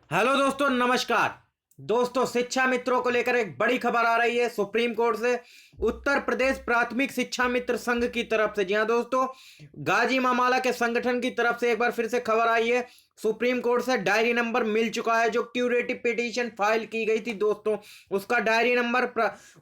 Hello दोस्तों, नमस्कार। दोस्तों, शिक्षा मित्रों को लेकर एक बड़ी खबर आ रही है सुप्रीम कोर्ट से। उत्तर प्रदेश प्राथमिक शिक्षा मित्र संघ की तरफ से, जी हाँ दोस्तों, गाजी मामाला के संगठन की तरफ से एक बार फिर से खबर आई है। सुप्रीम कोर्ट से डायरी नंबर मिल चुका है। जो क्यूरेटिव पिटीशन फाइल की गई थी दोस्तों, उसका डायरी नंबर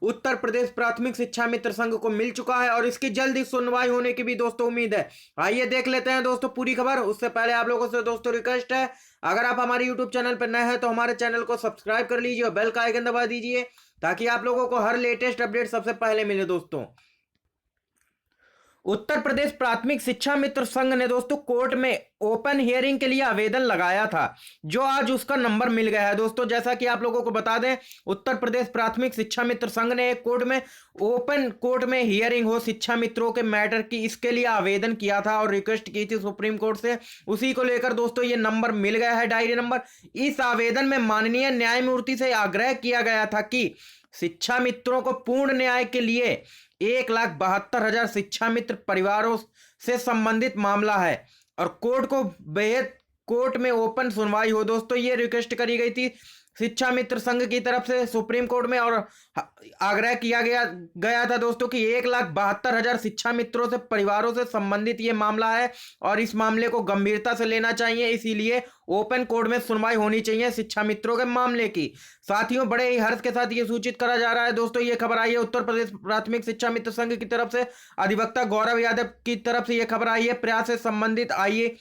उत्तर प्रदेश प्राथमिक शिक्षा मित्र संघ को मिल चुका है और इसकी जल्दी सुनवाई होने की भी दोस्तों उम्मीद है। आइए देख लेते हैं दोस्तों पूरी खबर। उससे पहले आप लोगों से दोस्तों रिक्वेस्ट है, अगर आप हमारे यूट्यूब चैनल पर नए हैं तो हमारे चैनल को सब्सक्राइब कर लीजिए और बेल का आइकन दबा दीजिए ताकि आप लोगों को हर लेटेस्ट अपडेट सबसे पहले मिले दोस्तों। उत्तर प्रदेश प्राथमिक शिक्षा मित्र संघ ने दोस्तों कोर्ट में ओपन हियरिंग के लिए आवेदन लगाया था, जो आज उसका नंबर मिल गया है दोस्तों। जैसा कि आप लोगों को बता दें, उत्तर प्रदेश प्राथमिक शिक्षा मित्र संघ ने एक कोर्ट में हियरिंग हो शिक्षा मित्रों के मैटर की, इसके लिए आवेदन किया था और रिक्वेस्ट की थी सुप्रीम कोर्ट से। उसी को लेकर दोस्तों ये नंबर मिल गया है, डायरी नंबर। इस आवेदन में माननीय न्यायमूर्ति से आग्रह किया गया था कि शिक्षा मित्रों को पूर्ण न्याय के लिए 1,72,000 शिक्षा मित्र परिवारों से संबंधित मामला है और कोर्ट में ओपन सुनवाई हो दोस्तों, ये रिक्वेस्ट करी गई थी शिक्षा मित्र संघ की तरफ से सुप्रीम कोर्ट में। और आग्रह किया गया था दोस्तों कि 1,72,000 शिक्षा मित्रों से परिवारों से संबंधित ये मामला है और इस मामले को गंभीरता से लेना चाहिए, इसीलिए ओपन कोर्ट में सुनवाई होनी चाहिए शिक्षा मित्रों के मामले की। साथियों, बड़े ही हर्ष के साथ ये सूचित करा जा रहा है दोस्तों, ये खबर आई है उत्तर प्रदेश प्राथमिक शिक्षा मित्र संघ की तरफ से। अधिवक्ता गौरव यादव की तरफ से यह खबर आई है। प्रयास से संबंधित आईए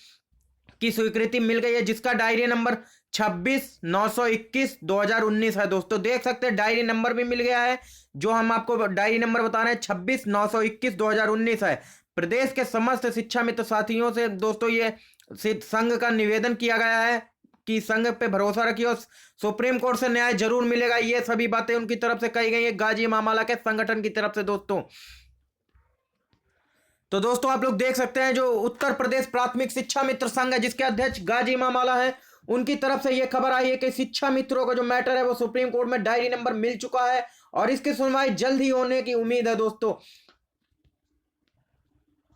की स्वीकृति मिल गई है, जिसका डायरी नंबर 26/921/2019 है दोस्तों। देख सकते हैं डायरी नंबर भी मिल गया है। जो हम आपको डायरी नंबर बता रहे हैं 26/921/2019 है। प्रदेश के समस्त शिक्षा मित्र साथियों से दोस्तों ये संघ का निवेदन किया गया है कि संघ पे भरोसा रखिए और सुप्रीम कोर्ट से न्याय जरूर मिलेगा। ये सभी बातें उनकी तरफ से कही गई है, गाजी मामाला के संगठन की तरफ से दोस्तों। तो दोस्तों आप लोग देख सकते हैं, जो उत्तर प्रदेश प्राथमिक शिक्षा मित्र संघ है, जिसके अध्यक्ष गाजी मामाला है, उनकी तरफ से यह खबर आई है कि शिक्षा मित्रों का जो मैटर है वो सुप्रीम कोर्ट में डायरी नंबर मिल चुका है और इसकी सुनवाई जल्द ही होने की उम्मीद है दोस्तों।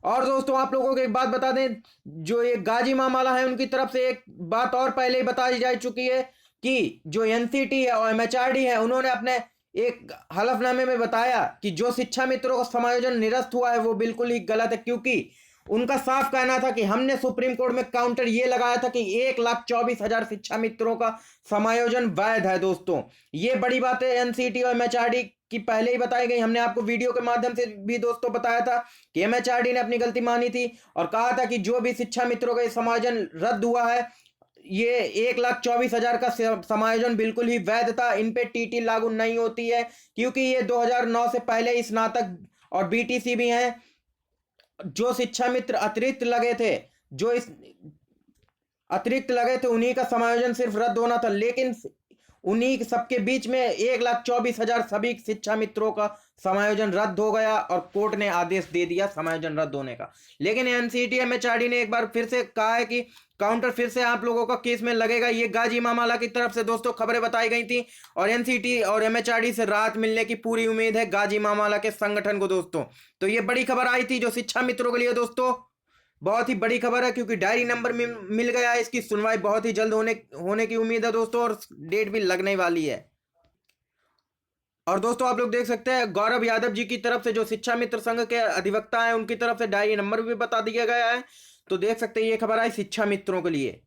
और दोस्तों आप लोगों को एक बात बता दें, जो ये गाजी मामाला है उनकी तरफ से एक बात और पहले ही बताई जा चुकी है कि जो एनसीटी है और एमएचआरडी है, उन्होंने अपने एक हलफनामे में बताया कि जो शिक्षा मित्रों का समायोजन निरस्त हुआ है वो बिल्कुल ही गलत है, क्योंकि उनका साफ कहना था कि हमने सुप्रीम कोर्ट में काउंटर ये लगाया था कि 1,24,000 शिक्षा मित्रों का समायोजन वैध है दोस्तों। ये बड़ी बात है एनसीटी और एमएचआरडी की पहले ही बताई गई। हमने आपको वीडियो के माध्यम से भी दोस्तों बताया था कि एमएचआरडी ने अपनी गलती मानी थी और कहा था कि जो भी शिक्षा मित्रों का समायोजन रद्द हुआ है, ये 1,24,000 का समायोजन बिल्कुल ही वैध था। इन पे टीटी लागू नहीं होती है, क्योंकि ये 2009 से पहले स्नातक और बीटीसी भी हैं। जो शिक्षा मित्र अतिरिक्त लगे थे उन्हीं का समायोजन सिर्फ रद्द होना था, लेकिन उन्हीं सबके बीच में 1,24,000 सभी शिक्षा मित्रों का समायोजन रद्द हो गया और कोर्ट ने आदेश दे दिया समायोजन रद्द होने का। लेकिन एनसीटी एमएचआरडी ने एक बार फिर से कहा है कि काउंटर फिर से आप लोगों का केस में लगेगा। ये गाजी मामाला की तरफ से दोस्तों खबरें बताई गई थी और एनसीटी और एमएचआरडी से राहत मिलने की पूरी उम्मीद है गाजी मामाला के संगठन को दोस्तों। तो ये बड़ी खबर आई थी जो शिक्षा मित्रों के लिए दोस्तों बहुत ही बड़ी खबर है, क्योंकि डायरी नंबर मिल गया है। इसकी सुनवाई बहुत ही जल्द होने की उम्मीद है दोस्तों और डेट भी लगने वाली है। और दोस्तों आप लोग देख सकते हैं गौरव यादव जी की तरफ से, जो शिक्षा मित्र संघ के अधिवक्ता हैं, उनकी तरफ से डायरी नंबर भी बता दिया गया है। तो देख सकते हैं ये खबर आई शिक्षा मित्रों के लिए।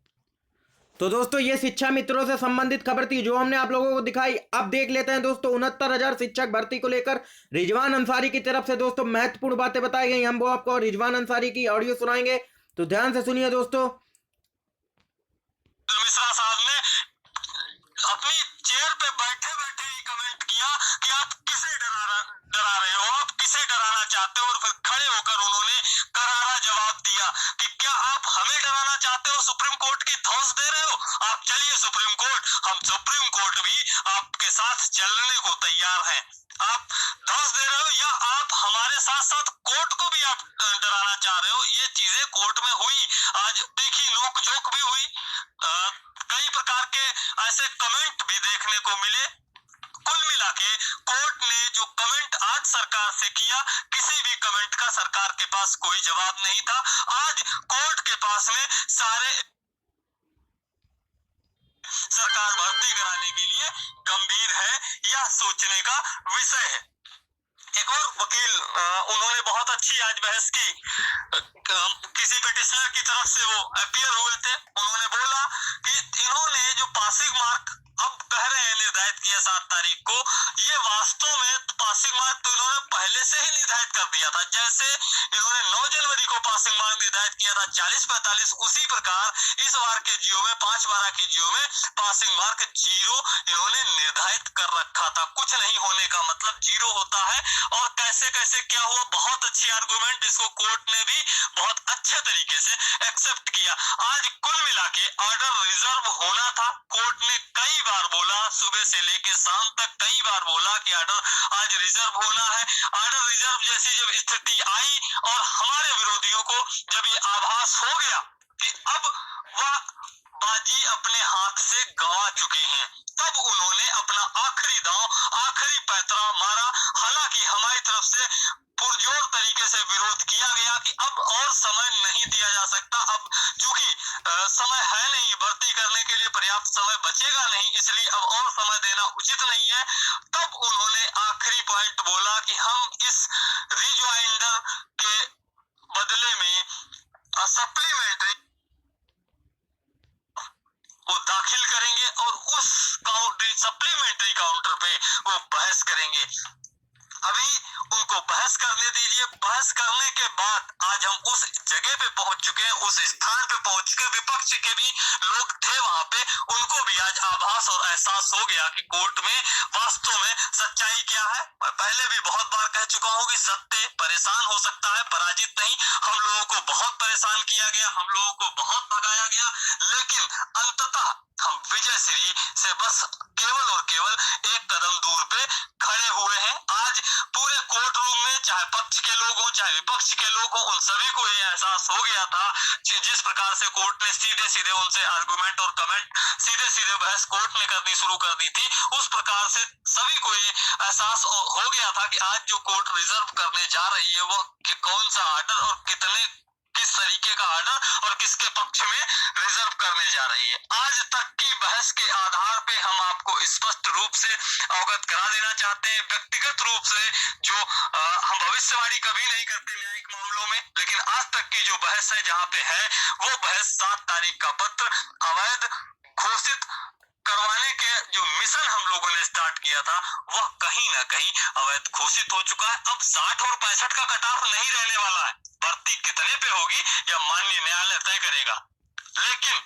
तो दोस्तों ये शिक्षा मित्रों से संबंधित खबर थी जो हमने आप लोगों को दिखाई। अब देख लेते हैं दोस्तों 69,000 शिक्षक भर्ती को लेकर रिजवान अंसारी की तरफ से दोस्तों महत्वपूर्ण बातें बताई गई। हम वो आपको रिजवान अंसारी की ऑडियो सुनाएंगे, तो ध्यान से सुनिए दोस्तों। मिश्रा साहब ने अपनी चेयर पे बैठे बैठे ही कमेंट किया कि आप किसे डरा रहे हो, आप किसे डराना चाहते हो, और फिर खड़े होकर उन्होंने करारा जवाब दिया कि क्या आप हमें डराना चाहते हो, सुप्रीम कोर्ट की धौंस दे रहे हो, आप चलिए सुप्रीम कोर्ट, हम सुप्रीम कोर्ट भी आपके साथ चलने को तैयार है। आप धौंस दे रहे हो या आप हमारे साथ साथ कोर्ट को भी आप डराना चाह रहे हो। ये चीजें कोर्ट में हुई, आज देखिए नोक झोंक भी हुई, कई प्रकार के ऐसे कमेंट भी देखने को मिले। कुल मिला के कोर्ट ने जो कमेंट आज सरकार से किया, किसी भी कमेंट का सरकार के पास कोई जवाब नहीं था। आज कोर्ट के पास में सरकार भर्ती कराने के लिए गंभीर है, यह सोचने का विषय है। एक और वकील उन्होंने बहुत अच्छी आज बहस की, किसी पिटिशनर की तरफ से वो अपीयर हुए थे। उन्होंने बोला कि इन्होंने जो पासिंग मार्क अब कह रहे हैं निर्धारित किया 7 तारीख को, ये वास्तव में पासिंग मार्क तो इन्होंने पहले से ही निर्धारित कर दिया था। जैसे इन्होंने 9 जनवरी को पासिंग मार्क निर्धारित किया था 40-45, उसी प्रकार इस बार के जीओ में 5/12 के जीओ में पासिंग मार्क 0 इन्होंने निर्धारित कर रखा था। कुछ नहीं होने का मतलब 0 होता है। और कैसे कैसे क्या हुआ, बहुत अच्छी आर्गुमेंट, जिसको कोर्ट ने भी बहुत अच्छे तरीके से एक्सेप्ट किया। आज कुल मिला के ऑर्डर रिजर्व होना था। कोर्ट ने कई बार बोला, सुबह से लेकर शाम तक कई बार बोला कि ऑर्डर आज रिजर्व होना है। ऑर्डर रिजर्व जैसी जब स्थिति आई और हमारे विरोधियों को जब ये आभास हो गया कि अब वह बाजी अपने हाथ से गंवा चुके हैं, तब उन्होंने अपना आखिरी दांव, आखिरी पैतरा मारा। हालांकि हमारी तरफ से पुरजोर तरीके से विरोध किया गया कि अब और समय नहीं दिया जा सकता, अब चूंकि समय है नहीं, भर्ती करने के लिए पर्याप्त समय बचेगा नहीं, इसलिए अब और समय देना उचित नहीं है। तब उन्होंने आखिरी पॉइंट बोला कि हम इस रिज्वाइंडर के बदले में सप्लीमेंट्री वो दाखिल करेंगे और उस सप्लीमेंट्री काउंटर पे वो बहस करेंगे। अभी उनको बहस करने दीजिए। बहस करने के बाद आज हम उस जगह पे पहुंच चुके हैं, उस स्थान पे पहुंच चुके। विपक्ष के भी लोग थे वहां पे, उनको भी आज आभास और एहसास हो गया कि कोर्ट में वास्तव में सच्चाई क्या है। मैं पहले भी बहुत बार कह चुका हूं कि सत्य परेशान हो सकता है, पराजित नहीं। हम लोगों को बहुत परेशान किया गया, हम लोगों को बहुत भगाया गया, लेकिन अंततः हम विजय श्री से बस केवल और केवल एक कदम दूर पे खड़े हुए हैं। आज पूरे कोर्ट रूम में चाहे पक्ष के लोग हों चाहे विपक्ष के लोग हों, उन सभी को ये एहसास हो गया था जिस प्रकार से कोर्ट ने सीधे सीधे उनसे आर्गुमेंट और कमेंट, सीधे सीधे बहस कोर्ट ने करनी शुरू कर दी थी, उस प्रकार से सभी को ये एहसास हो गया था कि आज जो कोर्ट रिजर्व करने जा रही है वो कौन सा ऑर्डर और किस तरीके का ऑर्डर और किसके पक्ष में रिजर्व करने जा रही है। आज तक की बहस के आधार पे हम आपको स्पष्ट रूप से अवगत करा देना चाहते हैं। व्यक्तिगत रूप से जो हम भविष्यवाणी कभी नहीं करते न्यायिक मामलों में, लेकिन आज तक की जो बहस है जहाँ पे है वो बहस 7 तारीख का पत्र अवैध घोषित करवाने के जो मिशन हम लोगों ने स्टार्ट किया था वह कहीं ना कहीं अवैध घोषित हो चुका है। अब 60 और 65 का कट ऑफ नहीं रहने वाला है। भर्ती कितने पे होगी यह माननीय न्यायालय तय करेगा, लेकिन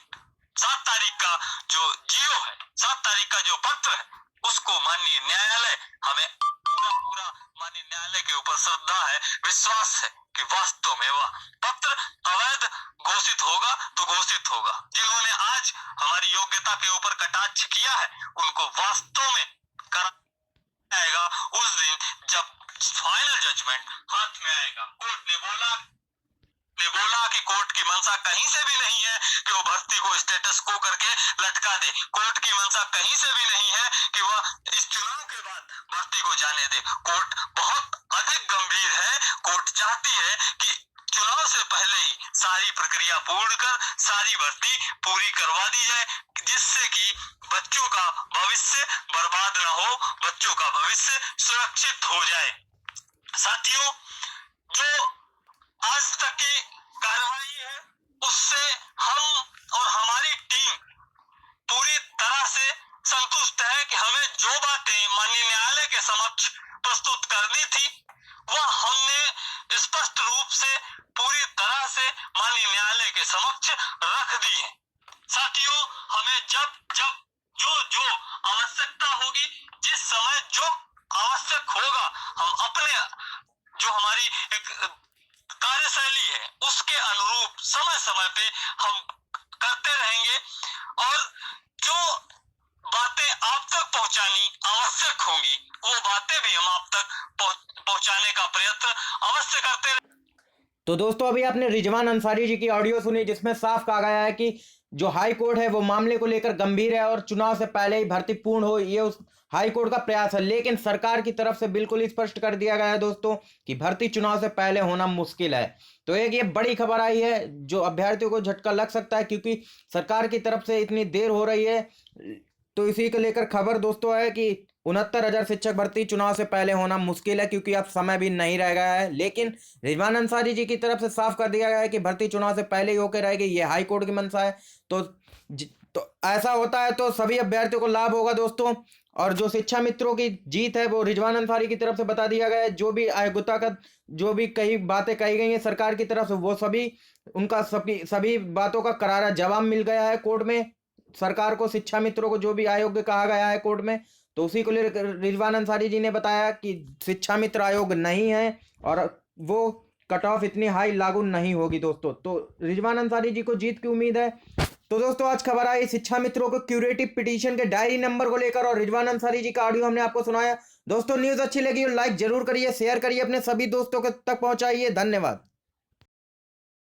7 तारीख का जो जीओ है, 7 तारीख का जो पत्र है, उसको माननीय न्यायालय, हमें पूरा माननीय न्यायालय के ऊपर श्रद्धा है, विश्वास है कि वास्तव में वह पत्र अवैध घोषित होगा तो घोषित होगा। जिन्होंने आज हमारी योग्यता के ऊपर कटाक्ष किया है उनको वास्तव में कराया जाएगा उस दिन जब फाइनल जजमेंट हाथ में आएगा। कोर्ट ने बोला कि कोर्ट की मंशा कहीं से भी नहीं है कि वो भर्ती को स्टेटस को करके लटका दे। कोर्ट की मंशा कहीं से भी नहीं है कि वह इस चुनाव के बाद भर्ती को जाने दे। कोर्ट बहुत अधिक गंभीर है। कोर्ट चाहती है कि चुनाव से पहले ही सारी प्रक्रिया पूर्ण कर सारी भर्ती पूरी करवा दी जाए, जिससे कि बच्चों का भविष्य बर्बाद न हो, बच्चों का भविष्य सुरक्षित हो जाए। साथियों, जो आज तक की कार्रवाई है उससे हम और हमारी टीम पूरी तरह से संतुष्ट है कि हमें जो बातें माननीय न्यायालय के समक्ष प्रस्तुत करनी थी वह हमने स्पष्ट रूप से पूरी तरह से माननीय न्यायालय के समक्ष रख दी है। साथियों, हमें जब जो आवश्यकता होगी, जिस समय जो आवश्यक होगा, हम अपने जो हमारी एक कार्यशैली है उसके अनुरूप समय समय पे हम करते रहेंगे और जो बातें आप तक पहुंचानी आवश्यक होंगी वो बातें भी हम आप तक पहुंचाने का प्रयत्न अवश्य करते रहेंगे। तो दोस्तों, अभी आपने रिजवान अंसारी जी की ऑडियो सुनी जिसमें साफ कहा गया है कि जो हाई कोर्ट है वो मामले को लेकर गंभीर है और चुनाव से पहले ही भर्ती पूर्ण हो, ये उस हाई कोर्ट का प्रयास है। लेकिन सरकार की तरफ से बिल्कुल स्पष्ट कर दिया गया है दोस्तों कि भर्ती चुनाव से पहले होना मुश्किल है। तो एक ये बड़ी खबर आई है जो अभ्यर्थियों को झटका लग सकता है, क्योंकि सरकार की तरफ से इतनी देर हो रही है। तो इसी को लेकर खबर दोस्तों है कि 69,000 शिक्षक भर्ती चुनाव से पहले होना मुश्किल है, क्योंकि अब समय भी नहीं रह गया है। लेकिन रिजवान अंसारी जी की तरफ से साफ कर दिया गया है कि भर्ती चुनाव से पहले ही होकर रहेगी, ये हाई कोर्ट की मंशा है। तो ऐसा होता है तो सभी अभ्यर्थियों को लाभ होगा दोस्तों। और जो शिक्षा मित्रों की जीत है वो रिजवान अंसारी की तरफ से बता दिया गया है। जो भी आयोगता का जो भी कई बातें कही गई हैं सरकार की तरफ से, वो सभी बातों का करारा जवाब मिल गया है कोर्ट में सरकार को, शिक्षा मित्रों को जो भी अयोग्य कहा गया है कोर्ट में। तो उसी को लेकर रिजवान अंसारी जी ने बताया कि शिक्षा मित्र आयोग नहीं है और वो कट ऑफ इतनी हाई लागू नहीं होगी दोस्तों। तो रिजवान अंसारी जी को जीत की उम्मीद है। तो दोस्तों आज खबर आई शिक्षा मित्रों को क्यूरेटिव पिटीशन के डायरी नंबर को लेकर और रिजवान अंसारी जी का ऑडियो हमने आपको सुनाया। दोस्तों न्यूज़ अच्छी लगी और लाइक जरूर करिए, शेयर करिए, अपने सभी दोस्तों तक पहुंचाइए। धन्यवाद।